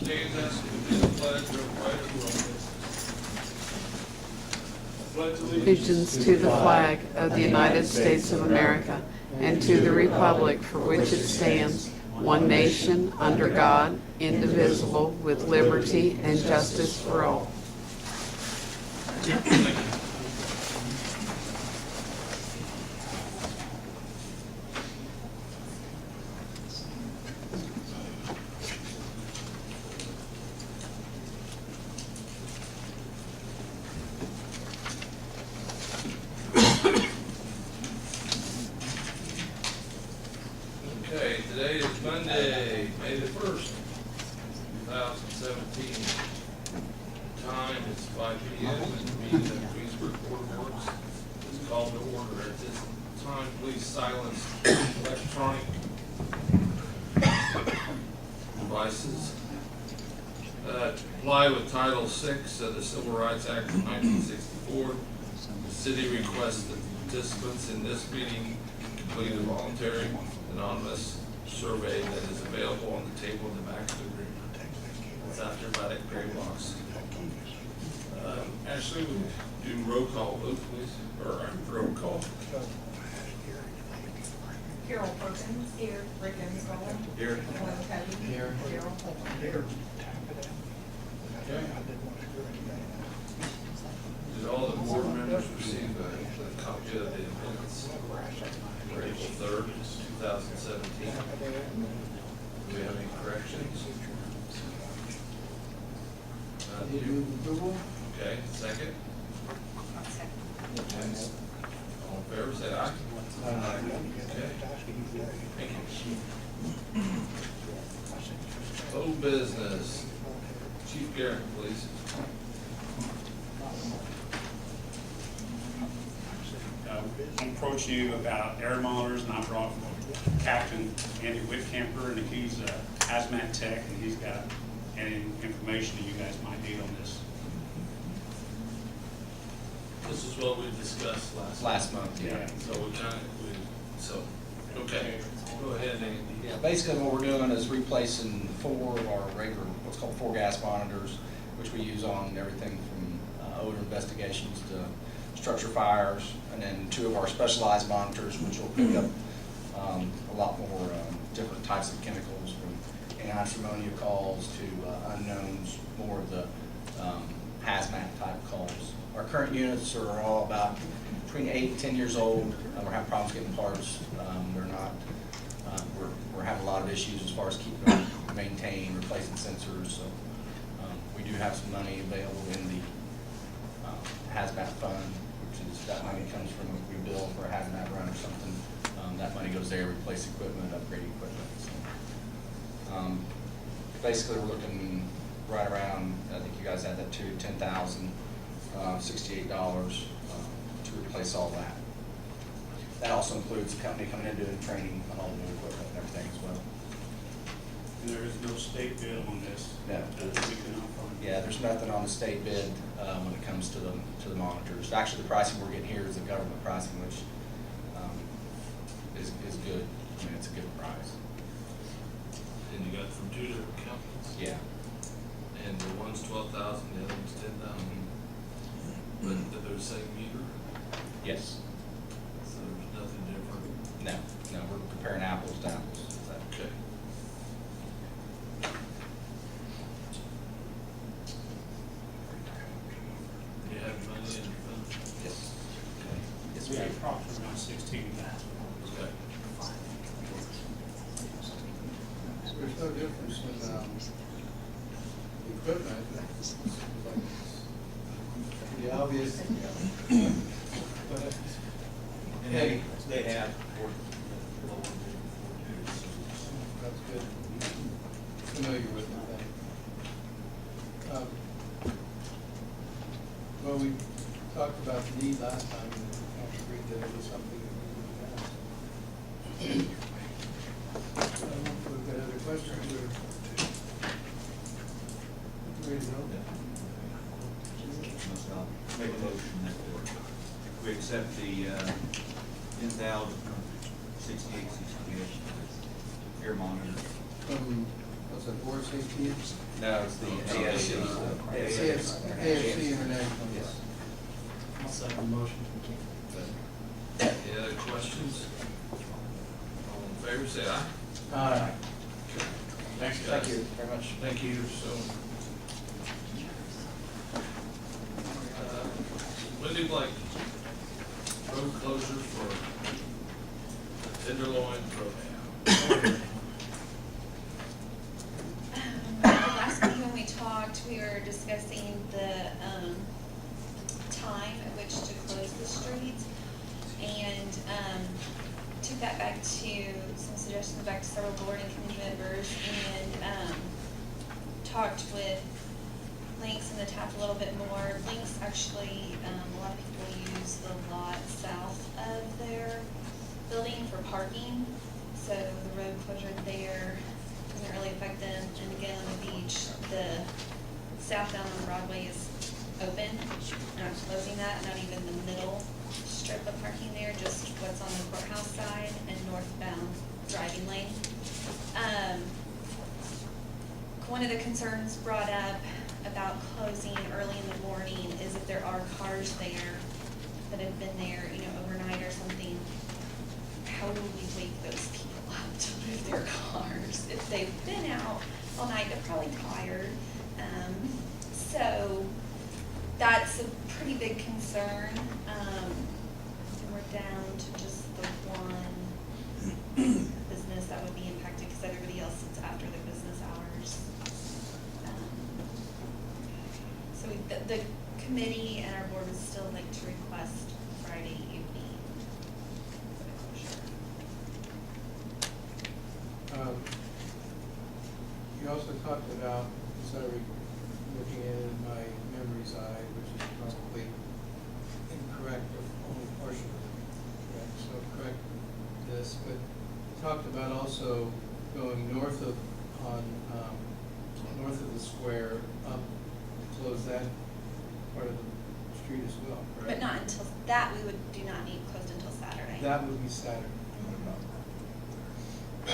James asked you to do the pledge of right of allegiance to the flag of the United States of America and to the republic for which it stands, one nation, under God, indivisible, with liberty and justice for all. Okay, today is Monday, May the 1st, 2017. Time is 5 p.m. and the meeting of Greensburg Board of Works is called to order. At this time, please silence electronic devices. To comply with Title VI of the Civil Rights Act of 1964, the city requests that participants in this meeting complete a voluntary anonymous survey that is available on the table in the back of the room. It's after by that gray box. Ashley, would you do roll call vote, please? Or roll call. Carol Perkins. Here. Rick Enscola. Here. Glenn Cuddy. Here. Darryl Holman. Okay. Did all the board members receive a copy of the minutes for April 3rd, 2017? Do we have any corrections? Okay, second. All in favor, say aye. Okay. Thank you. Old business. Chief Garrett, please. I'll approach you about air monitors, and I brought Captain Andy Whitcamper, and he's a hazmat tech, and he's got any information that you guys might need on this. This is what we discussed last month, yeah. So we okay. Go ahead, Andy. Yeah, basically what we're doing is replacing 4 of our regular, what's called 4 gas monitors, which we use on everything from odor investigations to structure fires, and then 2 of our specialized monitors, which will pick up a lot more different types of chemicals, from anti-ammonia calls to unknowns, more of the hazmat type calls. Our current units are all about between 8 and 10 years old. We're having problems getting parts. They're not. We're having a lot of issues as far as keeping them maintained, replacing sensors. So we do have some money available in the hazmat fund, which is that money comes from if we bill for a hazmat run or something. That money goes there, replace equipment, upgrade equipment. So, basically, we're looking right around. I think you guys had that too. $10,068 to replace all that. That also includes the company coming in doing training on all the new equipment and everything as well. And there is no state bid on this. No. That we can offer. Yeah, there's nothing on the state bid when it comes to the monitors. Actually, the pricing we're getting here is the government pricing, which is good. I mean, it's a good price. And you got it from 2 different companies? Yeah. And the one's 12,000, the other one's 10,000. But they're the same meter? Yes. So there's nothing different? No, we're comparing apples to apples. Okay. You have money in your fund? Yes. It's approximately around 16,000. Okay. There's no difference in equipment. It's pretty obvious. And they have. That's good. Familiar with the thing. Well, we talked about the need last time, and I agreed that it was something that we would have. We've got other questions, or? Ready to go? Make a motion that we accept the 10,068 air monitor. what's that, Board of Safety? No, it's the ASC. AFC International. Yes. I'll second the motion. Any other questions? All in favor, say aye. Aye. Thanks, guys. Thank you very much. Thank you, so. Wendy Blake, road closure for the Tenderloin program. Last week when we talked, we were discussing the, time at which to close the streets. And, took that back to, some suggestions back to several board and committee members, and, talked with Links and the TAP a little bit more. Links actually, a lot of people use the lot south of their building for parking, so the road closure there doesn't really affect them. And again, on the beach, the southbound on Broadway is open, not closing that, not even the middle strip of parking there, just what's on the courthouse side and northbound driving lane. One of the concerns brought up about closing early in the morning is if there are cars there that have been there, you know, overnight or something, how do we wake those people up to move their cars? If they've been out all night, they're probably tired. So that's a pretty big concern. We're down to just the one business that would be impacted because everybody else sits after their business hours. So the committee and our board would still like to request Friday evening for the closure. You also talked about, instead of looking at it in my memory's eye, which is probably incorrect, or only partially correct, so correct this, but you talked about also going north of, north of the square, up, to close that part of the street as well, correct? But not until, that we do not need closed until Saturday. That would be Saturday.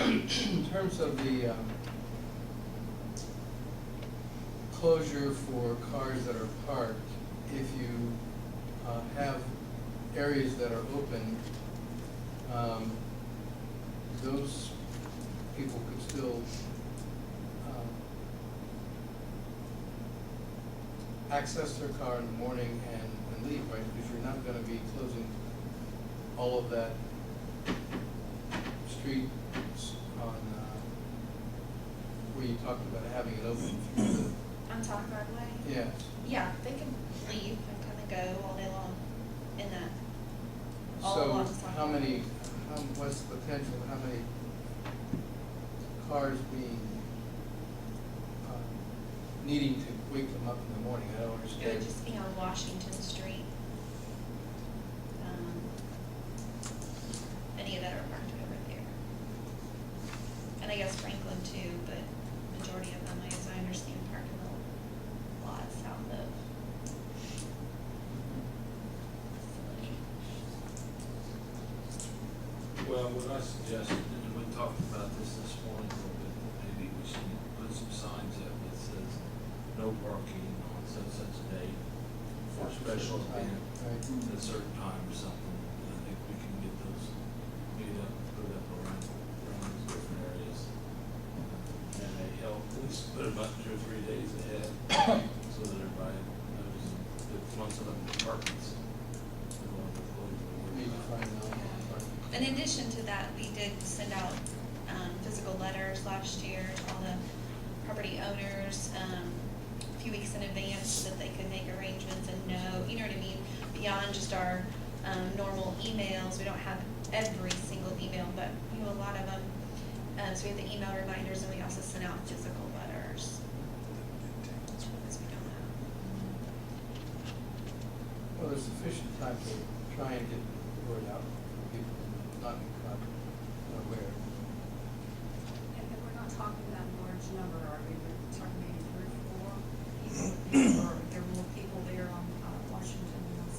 In terms of the closure for cars that are parked, if you have areas that are open, those people could still access their car in the morning and leave, right? Because you're not gonna be closing all of that street on, where you talked about having it open through the, On top of Broadway? yes. Yeah, they can leave and come and go all day long in that. All along the So side. how many, what's the potential, how many cars being, needing to wake them up in the morning? I don't It understand. would just be on Washington Street. Any that are parked over there. And I guess Franklin too, but majority of them, as I understand, park in the lot south of. Well, what I suggested, and we talked about this morning a little bit, maybe we should put some signs up that says no parking on such a day for a special event Right. at a certain time or something. And I think we can get those made up, put up around those different areas. And they help, let's put them up 2 or 3 days ahead so that everybody knows that once of them departments. Need to find out. In addition to that, we did send out physical letters last year to all the property owners a few weeks in advance so that they could make arrangements and know, you know what I mean? Beyond just our normal emails, we don't have every single email, but you know, a lot of them. So we have the email reminders and we also sent out physical letters. Because we don't have. Well, there's sufficient time to try and get the word out for people not aware. And we're not talking about a large number, are we? We're talking maybe 3 or 4 people, or there are more people there on Washington than us.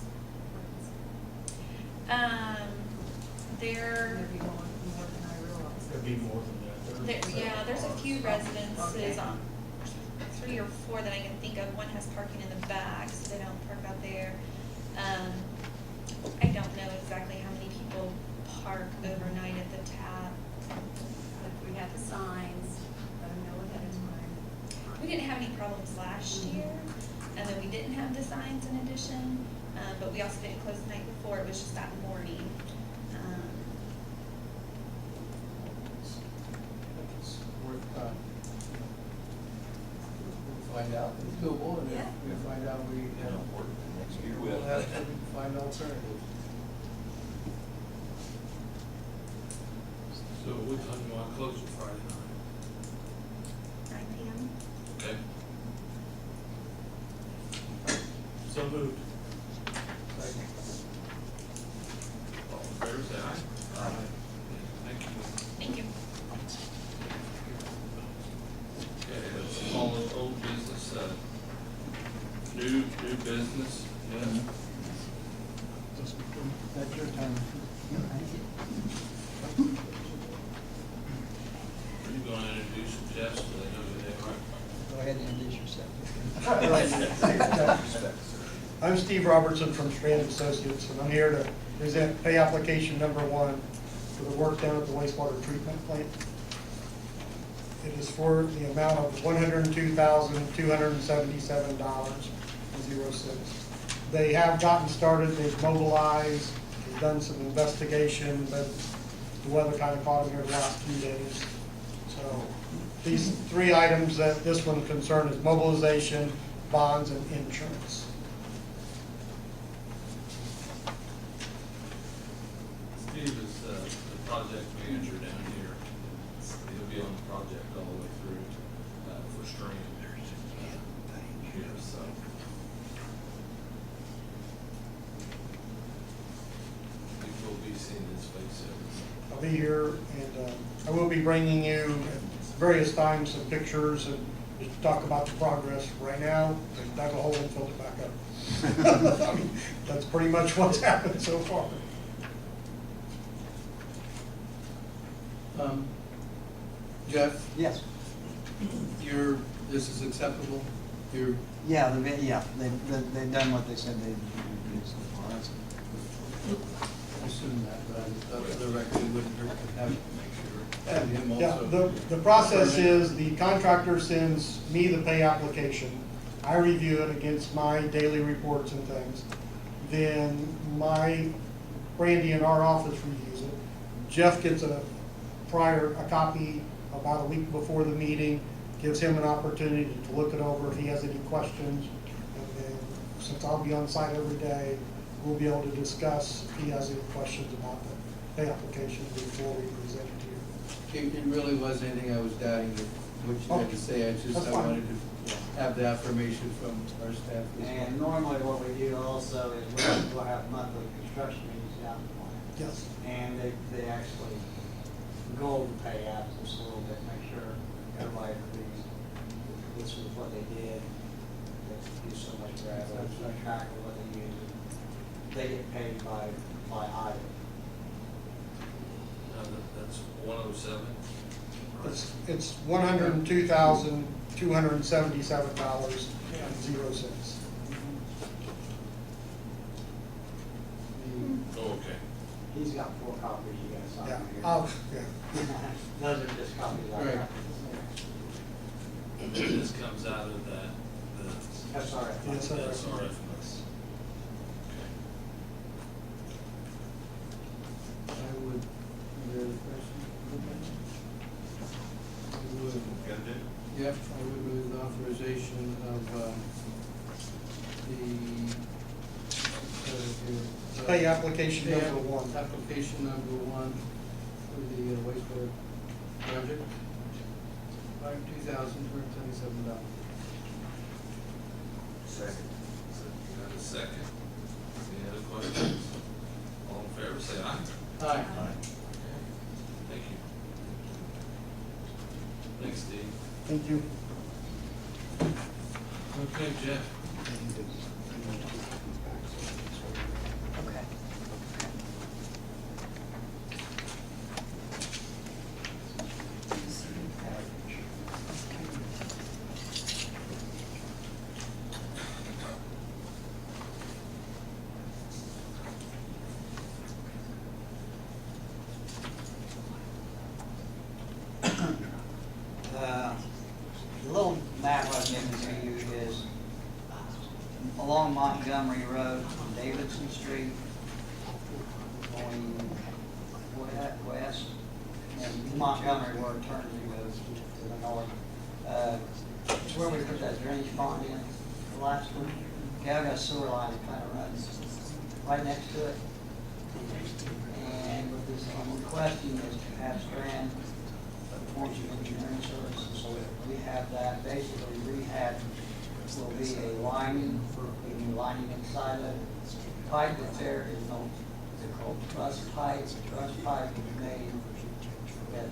There, Maybe more than I realize. There'd be more than that. yeah, there's a few few residences on, 3 or 4 that I can think of. One has parking in the back, so they don't park out there. I don't know exactly how many people park overnight at the tap. If we have the signs, let them know ahead of time. We didn't have any problems last year, and then we didn't have the signs in addition, but we also didn't close the night before, it was just that morning. It's worth, we'll find out, it's doable, and if Yeah. we find out we have, Next year we'll have to find alternatives. So what time do you want to close it Friday night? 9 PM. Okay. So moved. Second. All in favor, say aye. Aye. Thank you. Thank you. Okay, let's follow old business, new business, yeah. That's your time. Are you going to introduce Jeff so they know who they are? Go ahead and introduce yourself. I'm Steve Robertson from Strand Associates, and I'm here to present pay application number 1 for the work done at the wastewater treatment plant. It is for the amount of $102,277.06. They have gotten started, they've mobilized, they've done some investigation, but the weather kind of caught them here the last few days. So these 3 items that this one concerned is mobilization, bonds, and insurance. Steve is the project manager down here. He'll be on the project all the way through for Strand. Here, so. I think we'll be seeing his face soon. I'll be here, and I will be bringing you at various times some pictures and just talk about the progress. Right now, they dug a hole and filled it back up. I mean, that's pretty much what's happened so far. Jeff, Yes. this is acceptable? You're, Yeah, they've done what they said they'd do so far. That's I assume that, but I thought for the record, it wouldn't hurt to have him Yeah, also. the process is the contractor sends me the pay application. I review it against my daily reports and things. Then Brandy in our office reviews it. Jeff gets a copy about a week before the meeting, gives him an opportunity to look it over if he has any questions. And then, since I'll be on site every day, we'll be able to discuss if he has any questions about the pay application before we present it to you. It really wasn't anything I was doubting what you had to say, That's I fine. wanted to have the affirmation from our staff as well. And normally what we do also is we'll have monthly construction meetings down the line. Yes. And they actually go over pay apps just a little bit, make sure everybody agrees this is what they did. They use so much gravel, keep track of what they use. They get paid by item. That's 107. It's $102,277.06. Oh, okay. He's got 4 copies, you guys saw Yeah, him here. yeah. Those are just copies I Right. got. And this comes out of the SRF. Yes, sir. SRF. I would, any other questions? I would, Got it? yep, I would move the authorization of Pay application pay number 1. Application number 1 for the wastewater project, $2,277. Second. So you got a second? Any other questions? All in favor, say aye. Aye. Thank you. Thanks, Steve. Thank you. Okay, Jeff. Okay. little map I've given to you is along Montgomery Road from Davidson Street, going west, and Montgomery where it turns and goes to the north. It's where we put that drainage pond in, the last one. Okay, I've got a sewer line that kind of runs right next to it. And what this, I'm requesting is to have Strand perform some engineering services, so that we have that. Basically, rehab will be a lining, a new lining inside of it. Pipe that's there is no, they're called truss pipe. Truss pipe is made with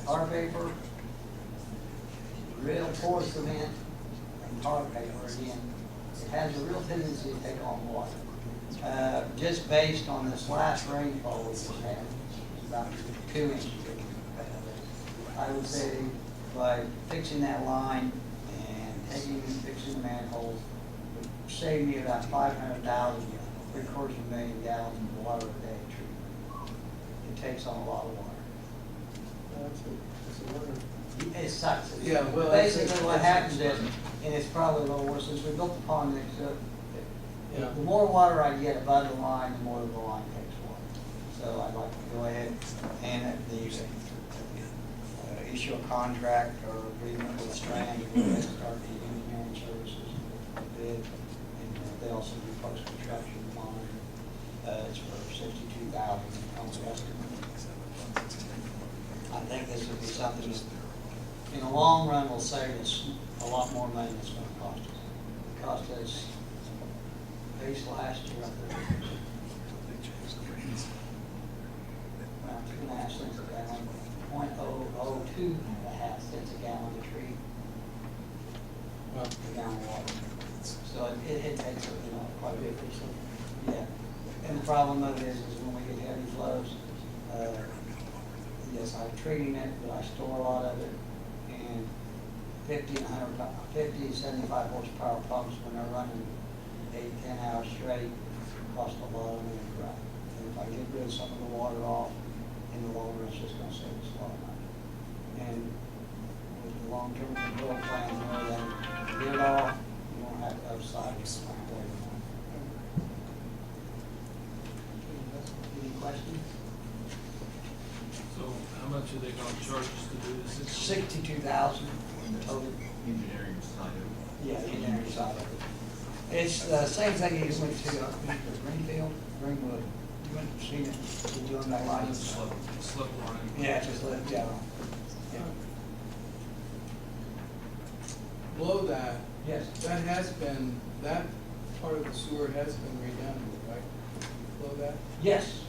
tar paper, real poured cement, and tar paper again. It has a real tendency to take on water. Just based on this last rainfall we just had, it's about 2 inches. I would say by fixing that line and fixing the manholes would save me about 500,000, 750,000 gallons of water a day treatment. It takes on a lot of water. That's a wonder. It sucks. Yeah, well, Basically what happens is, and it's probably a little worse, since we built the pond next to it, Yeah. the more water I get above the line, the more the line takes water. So I'd like to go ahead and issue a contract or agreement with Strand to go ahead and start the engineering services bid. And they also do post-construction monitoring. It's for $62,000 estimate. I think this would be something that, in the long run, will save us a lot more money than it's going to cost us. It cost us base last year up there. Around 2.5 cents a gallon, 0.002 cents a gallon to treat a gallon of water. So it takes, quite a bit. Yeah. And the problem of it is when we get heavy flows, yes, I'm treating it, but I store a lot of it. And 50 and 75 horsepower pumps, when they're running 8-10 hours straight, cost a lot of money to run. And if I get rid of some of the water off, in the long run, it's just going to save us a lot of money. And with the long-term control plan, then get it off, you won't have to upside it. Any questions? So how much are they gonna charge us to do this? 62,000 total. Engineering side of it. Yeah, the engineering side of it. It's the same thing you went to Greenwood. You went to see it, you're doing that line. Slip line. Yeah, just let it go. Yeah. Below that, Yes. that part of the sewer has been redone, right? Below that? Yes,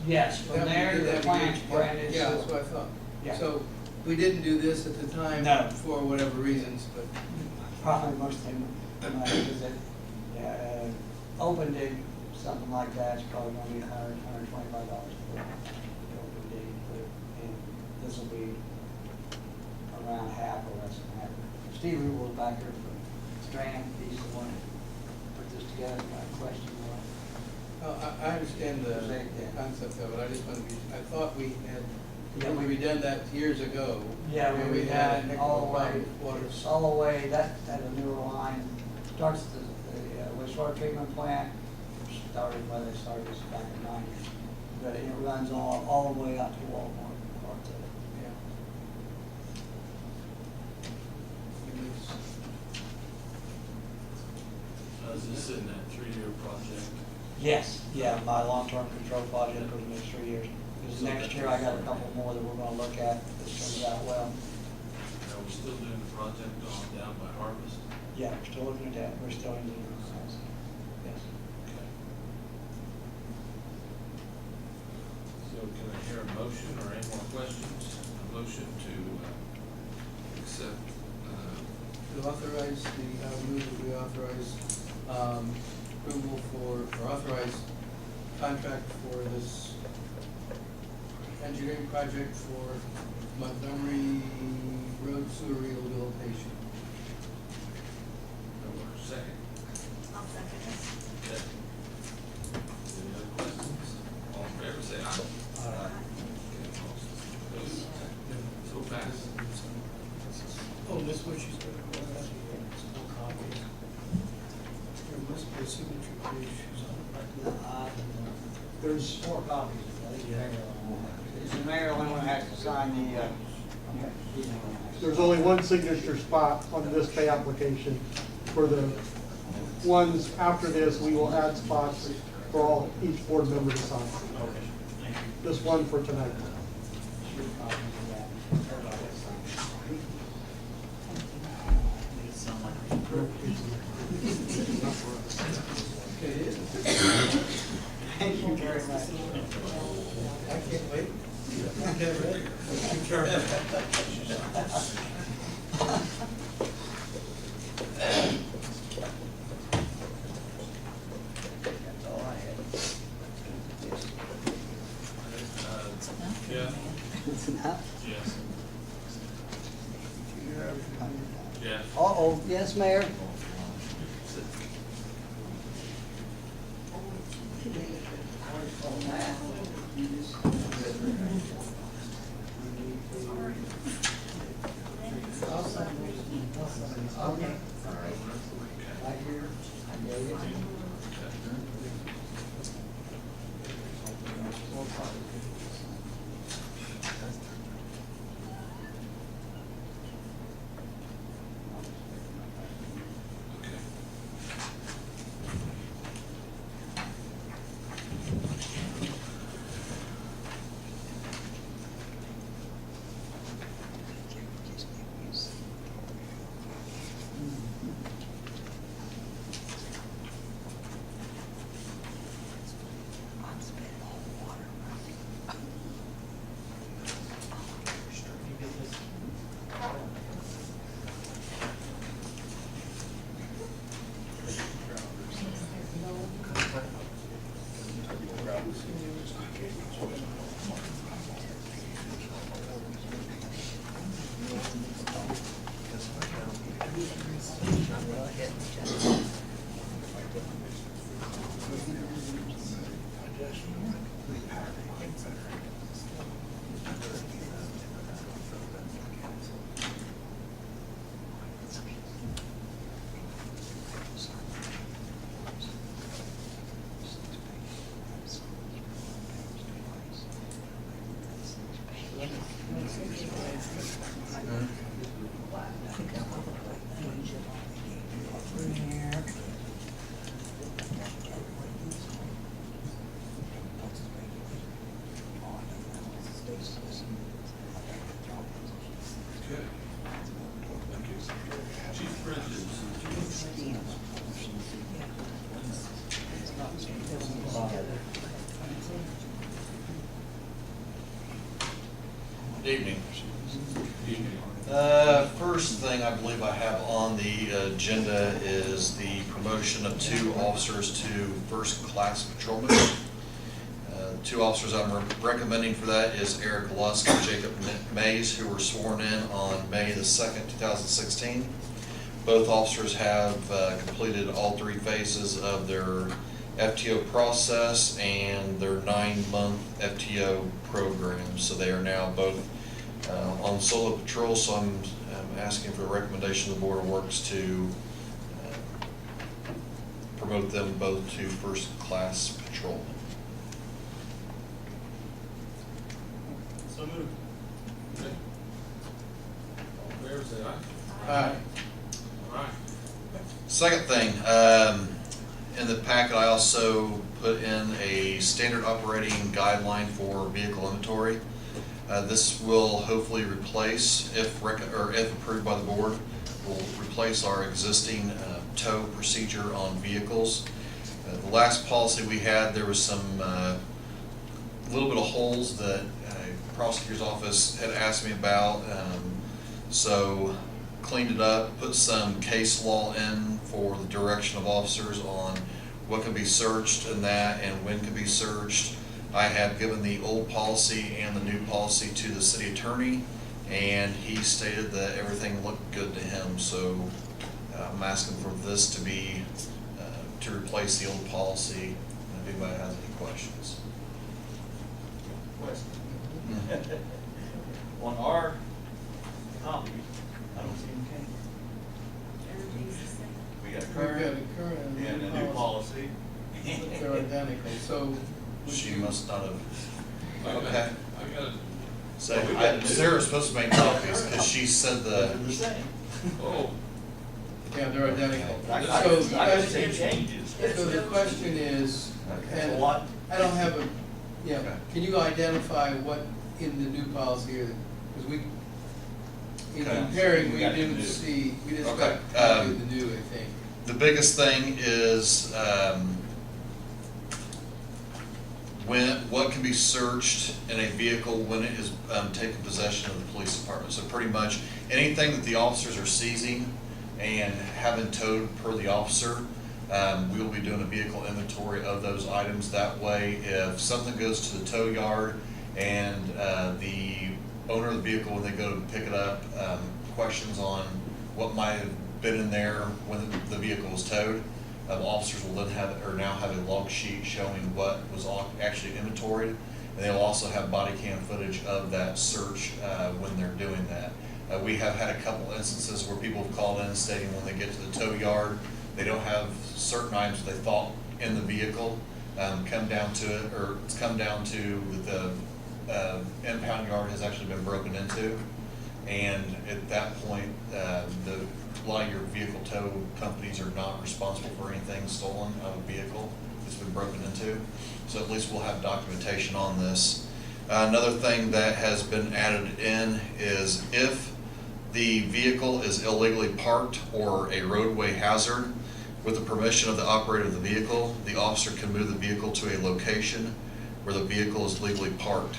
from That we there to did the that, plant's yeah, brand new Yeah, that's sewer. what I thought. Yeah. So, we didn't do this at the time. No. For whatever reasons, but, Probably most of them, because it, open dig, something like that, it's probably gonna be $125 for the open dig, and this will be around half or less than half. Steve Rubel back here from Strand, he's the one that put this together, got a question on I understand the concept of it, I just want to be, I thought we had, Yeah, we redone that years ago. Yeah, where we had a all the way, problem with water. all the way, that had a newer line, starts the wastewater treatment plant, started, well, they started this back in the 90s, but it runs all the way up to Walmart, parts of it. Yeah. Is this in that 3-year project? Yes, yeah, my long-term control project for the next 3 years. Because next year I got a couple more that we're gonna look at, that turns out well. Are we still doing the project on down by Harvest? Yeah, we're still looking at that, we're still in the, yes. Okay. So can I hear a motion or any more questions? A motion to accept, To authorize move that we authorize, approval for, or authorize contract for this engineering project for Montgomery Road sewer rehabilitation. second. I'll second it. Okay. Any other questions? All in favor, say aye. Aye. Okay, opposed? So passed. Oh, this what she's gonna. signature page is on. There's 4 copies. Is the mayor the only one that has to sign the, There's only one signature spot on this pay application. For the ones after this, we will add spots for all, each board member to sign. This one for tonight. Thank you very much. I can't wait. Get ready. Yeah. Yes. Yeah. Uh-oh, yes, Mayor? Right here. I gave it. Chief Bridges. Good evening. First thing I believe I have on the agenda is the promotion of 2 officers to first class patrolman. 2 officers I'm recommending for that is Eric Lusk and Jacob Mays, who were sworn in on May the 2nd, 2016. Both officers have completed all 3 phases of their FTO process and their 9-month FTO program. So they are now both on solo patrol, so I'm asking for the recommendation of the Board of Works to promote them both to first class patrolmen. So moved. Okay. All in favor, say aye. Aye. All right. Second thing, in the packet, I also put in a standard operating guideline for vehicle inventory. This will hopefully replace, if approved by the board, will replace our existing tow procedure on vehicles. The last policy we had, there was some little bit of holes that prosecutor's office had asked me about, so cleaned it up, put some case law in for the direction of officers on what can be searched and that, and when can be searched. I have given the old policy and the new policy to the city attorney, and he stated that everything looked good to him, so I'm asking for this to be, to replace the old policy, if anybody has any questions. On our copy, I don't see any change. We got We've got current a current and a new policy. identical, so. would She you- must not have, I got- okay. I got it. So, Sarah's supposed to make copies, because she said the, Oh, Yeah, they're identical. I So the can say question- changes. So the question is, That's a and lot. I don't have a, yeah, Okay. can you identify what in the new policy here? Because we, in Okay. comparing, we We got the didn't new. see, we just Okay, got to do the new, I think. the biggest thing is, what can be searched in a vehicle when it is, taken possession of the police department. So pretty much anything that the officers are seizing and having towed per the officer, we will be doing a vehicle inventory of those items. That way, if something goes to the tow yard and, the owner of the vehicle, when they go to pick it up, questions on what might have been in there when the vehicle was towed, officers will then have, or now have a log sheet showing what was actually inventoried. And they'll also have body cam footage of that search, when they're doing that. We have had a couple instances where people have called in stating when they get to the tow yard, they don't have certain items they thought in the vehicle, come down to it, or it's come down to that the impound yard has actually been broken into. And at that point, a lot of your vehicle tow companies are not responsible for anything stolen out of a vehicle that's been broken into. So at least we'll have documentation on this. Another thing that has been added in is if the vehicle is illegally parked or a roadway hazard, with the permission of the operator of the vehicle, the officer can move the vehicle to a location where the vehicle is legally parked.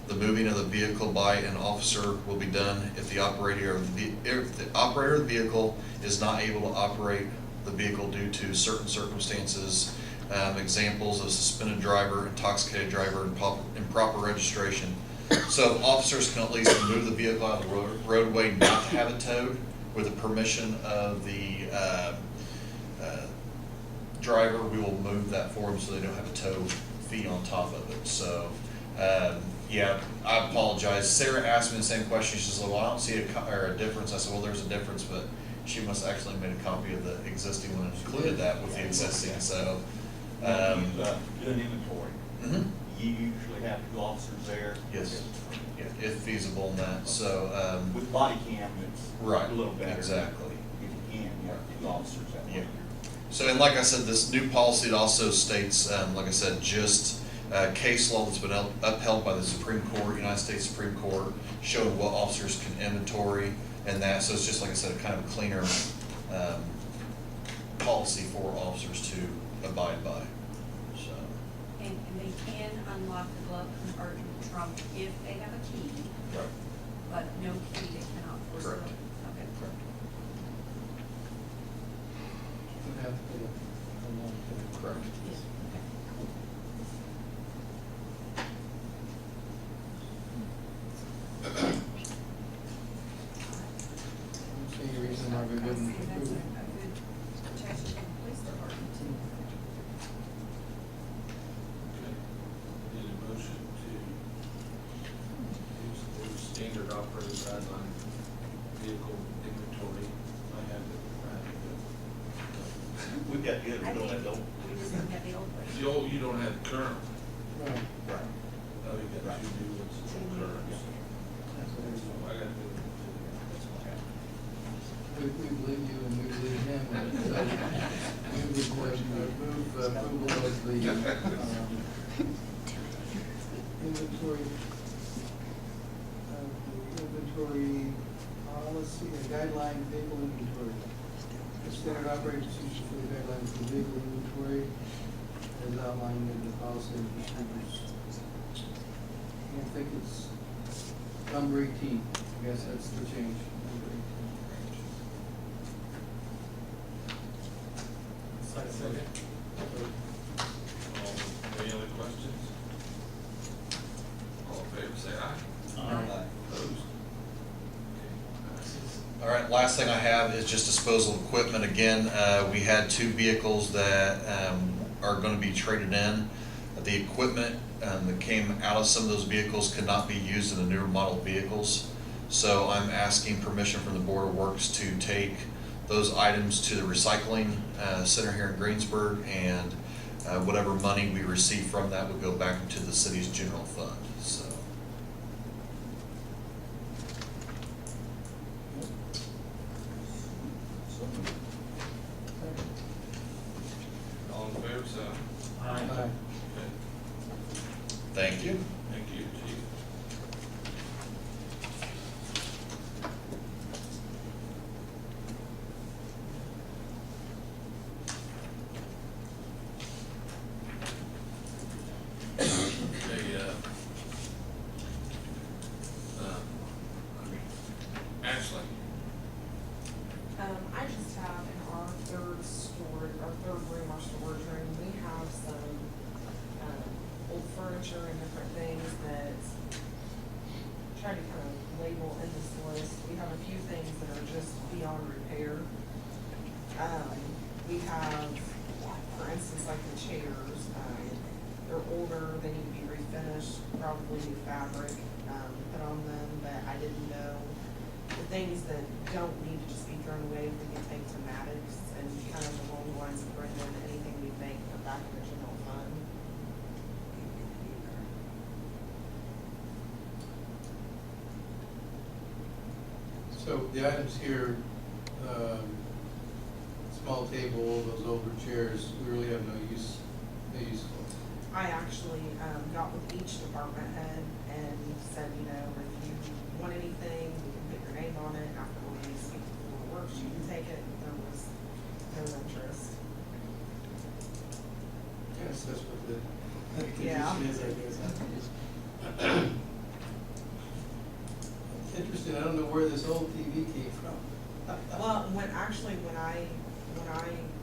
The moving of the vehicle by an officer will be done if the operator of the vehicle is not able to operate the vehicle due to certain circumstances. Examples of suspended driver, intoxicated driver, and improper registration. So if officers can at least move the vehicle out of the roadway not to have it towed with the permission of the driver, we will move that for them so they don't have a tow fee on top of it. So, yeah, I apologize. Sarah asked me the same question. She says, well, I don't see a difference. I said, well, there's a difference, but she must have actually made a copy of the existing one and included that with the existing, so. Do an inventory. Mhm. You usually have two officers there. Yes, yeah, if feasible in that, so, With body cam, it's right, a little better. exactly. If you can, you have two officers that way. Yeah. So, and like I said, this new policy, it also states, like I said, just case law that's been upheld by the Supreme Court, United States Supreme Court, showing what officers can inventory and that, so it's just, like I said, kind of a cleaner policy for officers to abide by, so. And they can unlock the glove or trunk if they have a key, Right. but no key, they cannot force it. Correct. Okay. Correct. Would have to be a long term. Correct. Yes. I don't see any reason why we I wouldn't see that's approve it. a good protection for the police department too. okay. Need a motion to use the standard operating guideline vehicle inventory. I have it. We've got the other, I we don't think have the old. we just don't have the old one. The old, you don't have current. Right. Right. Oh, you got two new ones, Two new current. ones. That's what it is. I got to do it. We believe you and we believe him. So we would move approval of the inventory policy, a guideline vehicle inventory. The standard operating procedure for the guidelines for vehicle inventory as outlined in the policy and procedures. I think it's number 18. I guess that's the change. Number 18. Second. Any other questions? All in favor, say aye. Aye. Opposed? Okay, passes. All right, last thing I have is just disposal of equipment. Again, we had two vehicles that are going to be traded in. The equipment that came out of some of those vehicles could not be used in the newer model vehicles. So I'm asking permission from the Board of Works to take those items to the recycling center here in Greensburg and Whatever money we receive from that would go back into the city's general fund, so. All in favor, say aye. Aye. Okay. Thank you. Thank you, Chief. Okay, Ashley. I just have in our third room, our storage room, we have some, old furniture and different things that try to kind of label in this list. We have a few things that are just beyond repair. We have, for instance, like the chairs, they're older, they need to be refinished, probably new fabric, put on them, but I didn't know the things that don't need to just be thrown away, we can take to Maddox, and kind of along the lines of Brendan, anything we make put back in the general fund. So the items here, small table, those older chairs, we really have no use for. I actually, got with each department head and said, you know, if you want anything, you can put your name on it, after we speak before it works, you can take it, there was no interest. Yes, that's what the Yeah. condition is, I guess. Interesting, I don't know where this old TV came from. Well, when I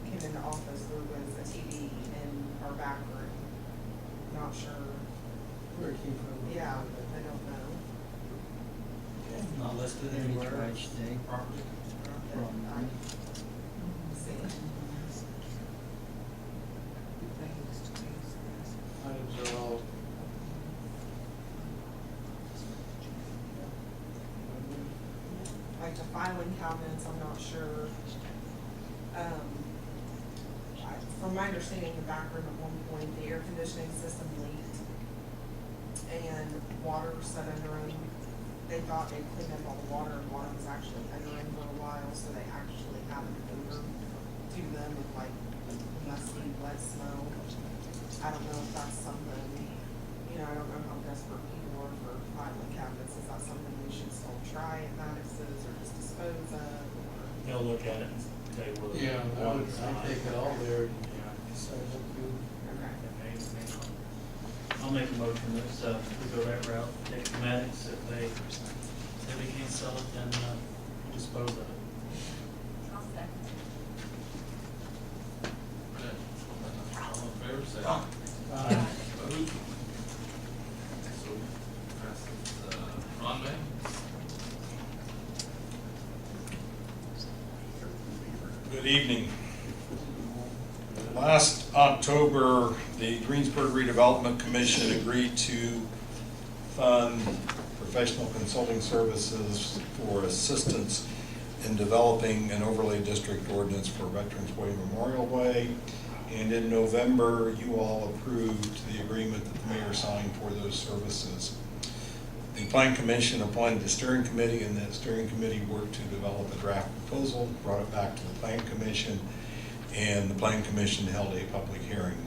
came into office, there was a TV in our back room. Not sure. Where it came from. Yeah, I don't know. Not listed anywhere. Property. I see. Items are all. Like the filing cabinets, I'm not sure. From my understanding, the back room at one point, the air conditioning system leaked and water set under them. They thought they cleaned up all the water, and water was actually under them for a while, so they actually have an odor to them of like musty, wet smell. I don't know if that's something, you know, I don't know how desperate people are for filing cabinets. Is that something we should still try at Maddox's or just dispose of? Or? They'll look at it and tell you whether. Yeah, they I want would it or not. take it all there. Yeah. Decide what to do. Okay. I'll make a motion that, we go that route, take it to Maddox, if they can't sell it, then, dispose of it. I'll second. Okay. All in favor, say aye. Opposed? So passes. Ron May? Good evening. Last October, the Greensburg Redevelopment Commission agreed to fund professional consulting services for assistance in developing an overlay district ordinance for Veterans Way Memorial Way. And in November, you all approved the agreement that the mayor signed for those services. The Plan Commission appointed a steering committee, and that steering committee worked to develop a draft proposal, brought it back to the Plan Commission, and the Plan Commission held a public hearing.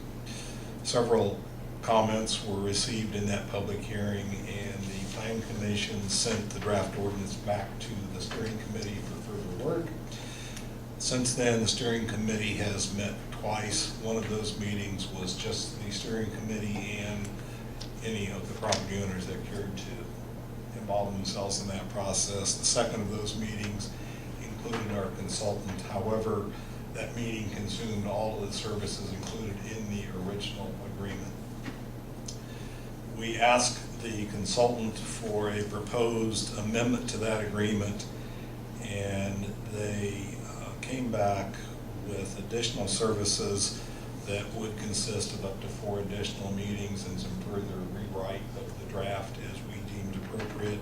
Several comments were received in that public hearing, and the Plan Commission sent the draft ordinance back to the steering committee for further work. Since then, the steering committee has met twice. One of those meetings was just the steering committee and any of the property owners that cared to involve themselves in that process. The second of those meetings included our consultant. However, that meeting consumed all of the services included in the original agreement. We asked the consultant for a proposed amendment to that agreement, and they came back with additional services that would consist of up to 4 additional meetings and some further rewrite of the draft as we deemed appropriate.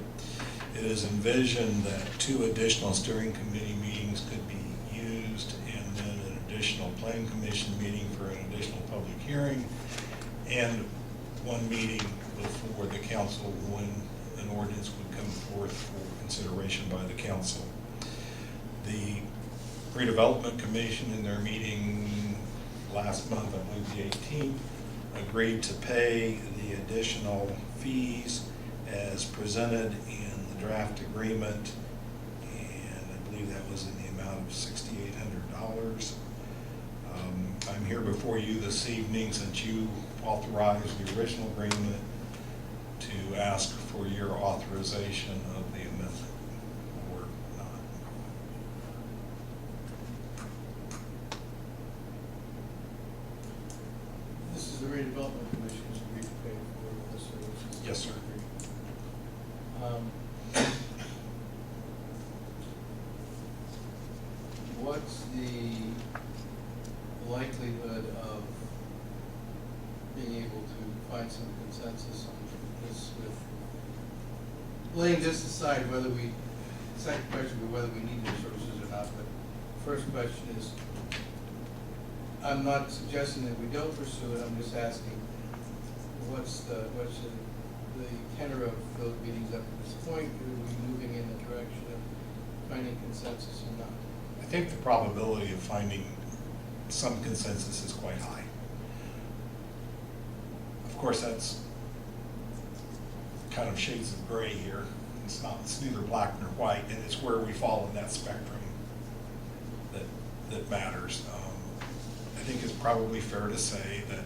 It is envisioned that 2 additional steering committee meetings could be used, and then an additional plan commission meeting for an additional public hearing, and one meeting before the council when an ordinance would come forth for consideration by the council. The redevelopment commission in their meeting last month, I believe the 18th, agreed to pay the additional fees as presented in the draft agreement, and I believe that was in the amount of $6,800. I'm here before you this evening, since you authorized the original agreement, to ask for your authorization of the amendment or not. This is the redevelopment commission's agreed to pay for the services. Yes, sir. What's the likelihood of being able to find some consensus on this with, laying this aside whether we, second question would be whether we need the services or not, but first question is, I'm not suggesting that we don't pursue it, I'm just asking, what's the tenor of those meetings up to this point? Are we moving in the direction of finding consensus or not? I think the probability of finding some consensus is quite high. Of course, that's kind of shades of gray here. It's neither black nor white, and it's where we fall in that spectrum that matters. I think it's probably fair to say that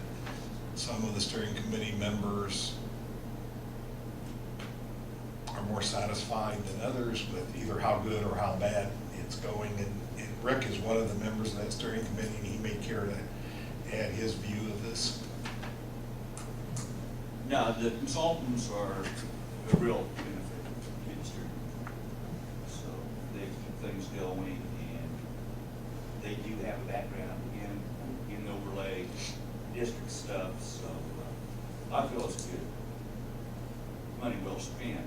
some of the steering committee members are more satisfied than others with either how good or how bad it's going, and Rick is one of the members of that steering committee, and he may care to add his view of this. No, the consultants are a real benefit to the industry. So they keep things going, and they do have a background in overlay district stuff, so I feel it's good. Money well spent.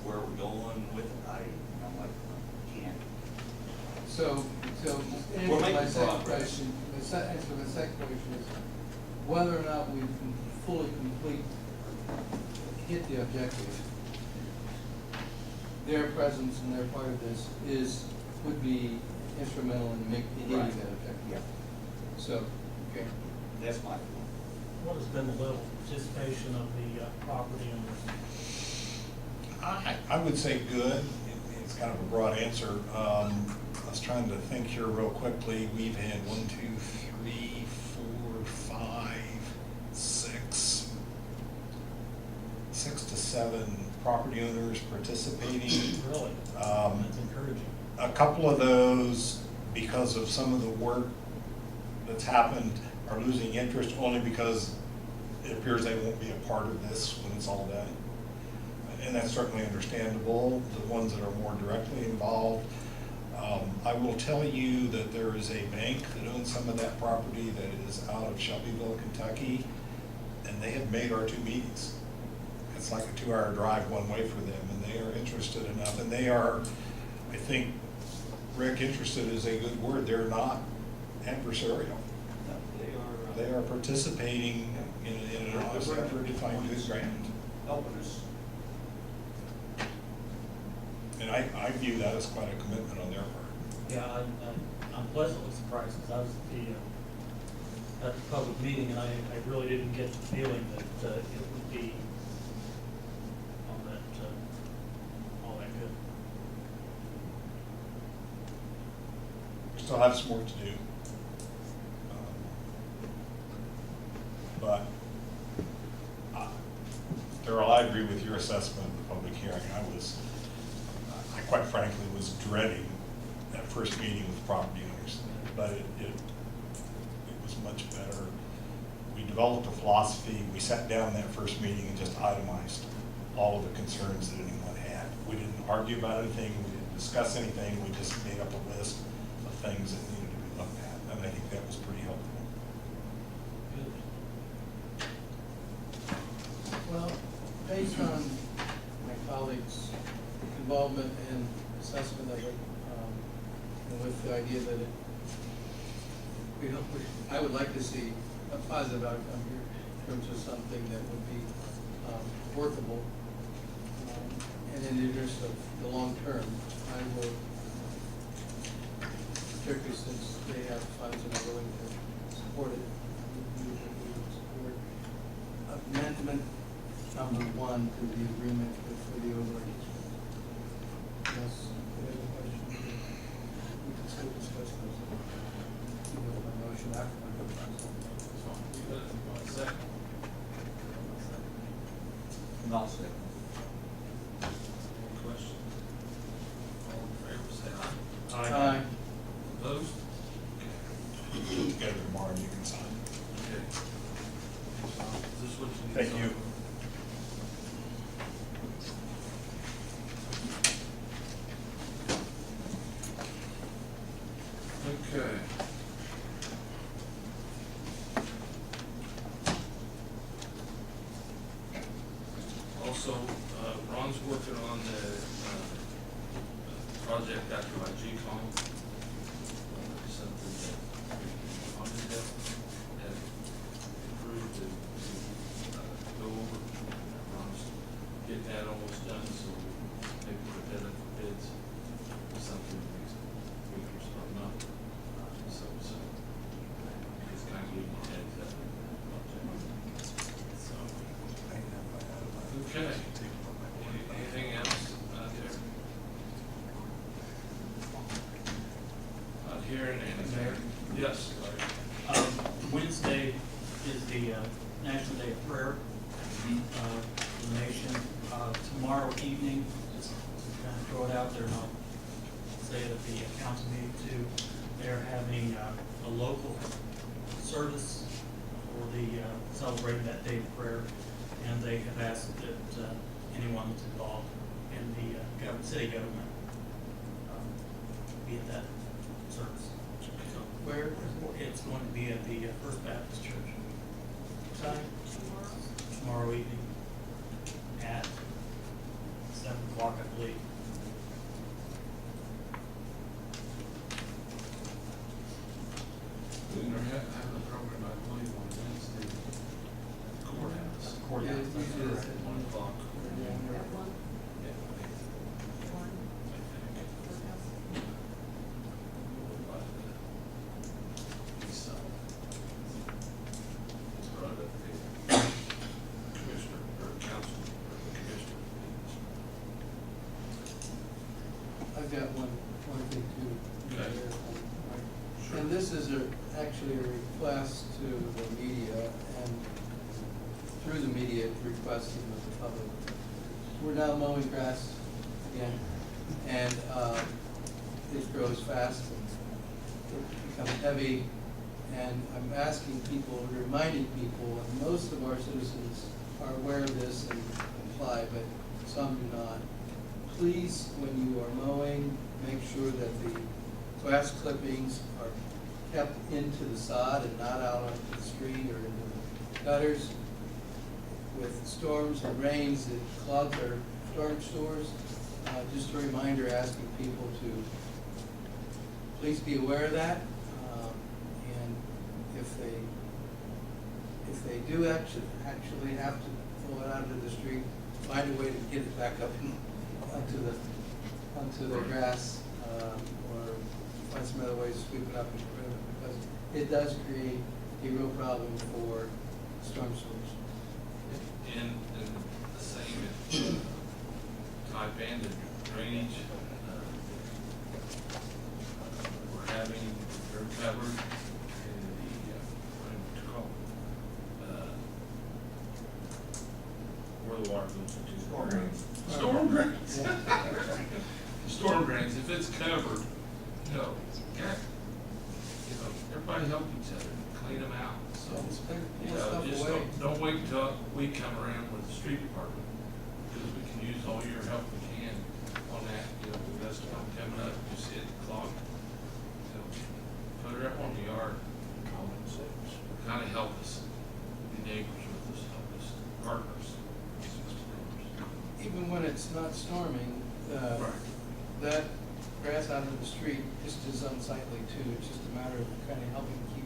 Where we're going with it, I'm like, can't. So We're answer making my second progress. question, answer the second question is whether or not we can fully hit the objective. Their presence and their part of this would be instrumental in hitting that objective. Yeah. So, okay. That's my fault. What has been the level of participation of the property owners? I would say good. It's kind of a broad answer. I was trying to think here real quickly. We've had 1, 2, 3, 4, 5, 6 to 7 property owners participating. Really? That's encouraging. A couple of those, because of some of the work that's happened, are losing interest only because it appears they won't be a part of this when it's all done. And that's certainly understandable. The ones that are more directly involved, I will tell you that there is a bank that owns some of that property that is out of Shelbyville, Kentucky, and they have made our 2 meetings. It's like a 2-hour drive one way for them, and they are interested enough, and they are, I think, Rick, interested is a good word. They're not adversarial. No, They are participating in an honest effort to find good ground. Helping us. And I view that as quite a commitment on their part. Yeah, I'm pleasantly surprised, because I was at the public meeting, and I really didn't get the feeling that it would be all that good. We still have some work to do. But Darrell, I agree with your assessment of the public hearing. I quite frankly was dreading that first meeting with property owners, but it was much better. We developed a philosophy. We sat down that first meeting and just itemized all of the concerns that anyone had. We didn't argue about anything. We didn't discuss anything. We just made up a list of things that needed to be looked at, and I think that was pretty helpful. Well, based on my colleagues' involvement and assessment of it, and with the idea that I would like to see a positive outcome here in terms of something that would be workable. And in the interest of the long term, I will, particularly since they have funds and are willing to support it, we would support amendment number 1 to the agreement for the overlay district. Unless you have a question, we can still discuss those. You know, my motion after my proposal. You got it, one second. Not second. Any questions? All in favor, say aye. Aye. Opposed? Go tomorrow and you can sign. Okay. Is this what you need? Thank you. Okay. Also, Ron's working on the project after my GCOM. Something that funded that and approved to go over. Ron's getting that almost done, so maybe put that up for bids. Something next week or so, not. So just kind of giving you a heads up. So, okay. Anything else out there? Not hearing anything. Yes, Larry. Wednesday is the National Day of Prayer for the nation. Tomorrow evening, just kind of throw it out there, and I'll say it at the council meeting too, they're having a local service for the celebrating that day of prayer, and they have asked that anyone that's involved in the city government be at that service. So, Where? it's going to be at the First Baptist Church. Tomorrow evening at 7 o'clock, I believe. We're having a program, I believe, on Wednesday at the courthouse. Yeah, usually it's at 1 o'clock. Yeah. At 1, Yeah, I think. 1, So, it's brought up the commissioner, or council, or the commissioner. I've got one thing too. Okay. Sure. And this is actually a request to the media, and through the media, requesting of the public. We're now mowing grass again, and it grows fast, and it becomes heavy, and I'm asking people, reminding people, and most of our citizens are aware of this and comply, but some do not. Please, when you are mowing, make sure that the grass clippings are kept into the sod and not out onto the street or into the gutters. With storms and rains, it clogs our storage stores. Just a reminder, asking people to please be aware of that. And if they do actually have to pull it out into the street, find a way to get it back up onto the grass, or find some other ways to sweep it up and get rid of it, because it does create a real problem for storm sewers. And the same type and the drainage, we're having, they're covered in the, what do you call it? Where the water goes into. Storm drains. Storm drains. Storm drains, if it's covered, everybody help each other, clean them out, so. Just don't wait until we come around with the street department, because we can use all your help we can on that, the rest of them coming up, you see it clogged. So, put it up on the yard, kind of help us, be neighbors with us, help us, partners. Even when it's not storming, Right. that grass out of the street just is unsightly too. It's just a matter of kind of helping keep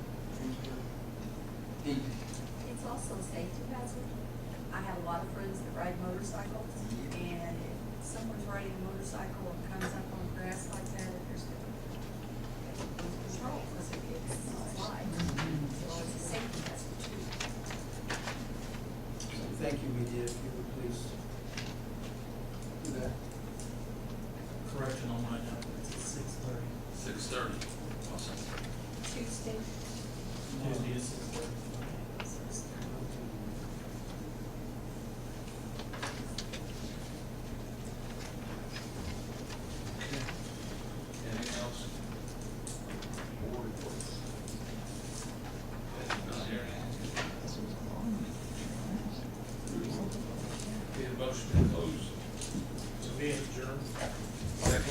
It's also a safety hazard. I have a lot of friends that ride motorcycles, and if someone's riding a motorcycle and comes up on grass like that, there's no control, because it's slide. So it's a safety hazard too. So thank you, media, if you would please do that. Correction on my note, it's at 6:30. 6:30. Awesome. Tuesday. Tuesday is 6:30. Anything else? Board reports. Not here. Need a motion to close. So be adjourned. Second.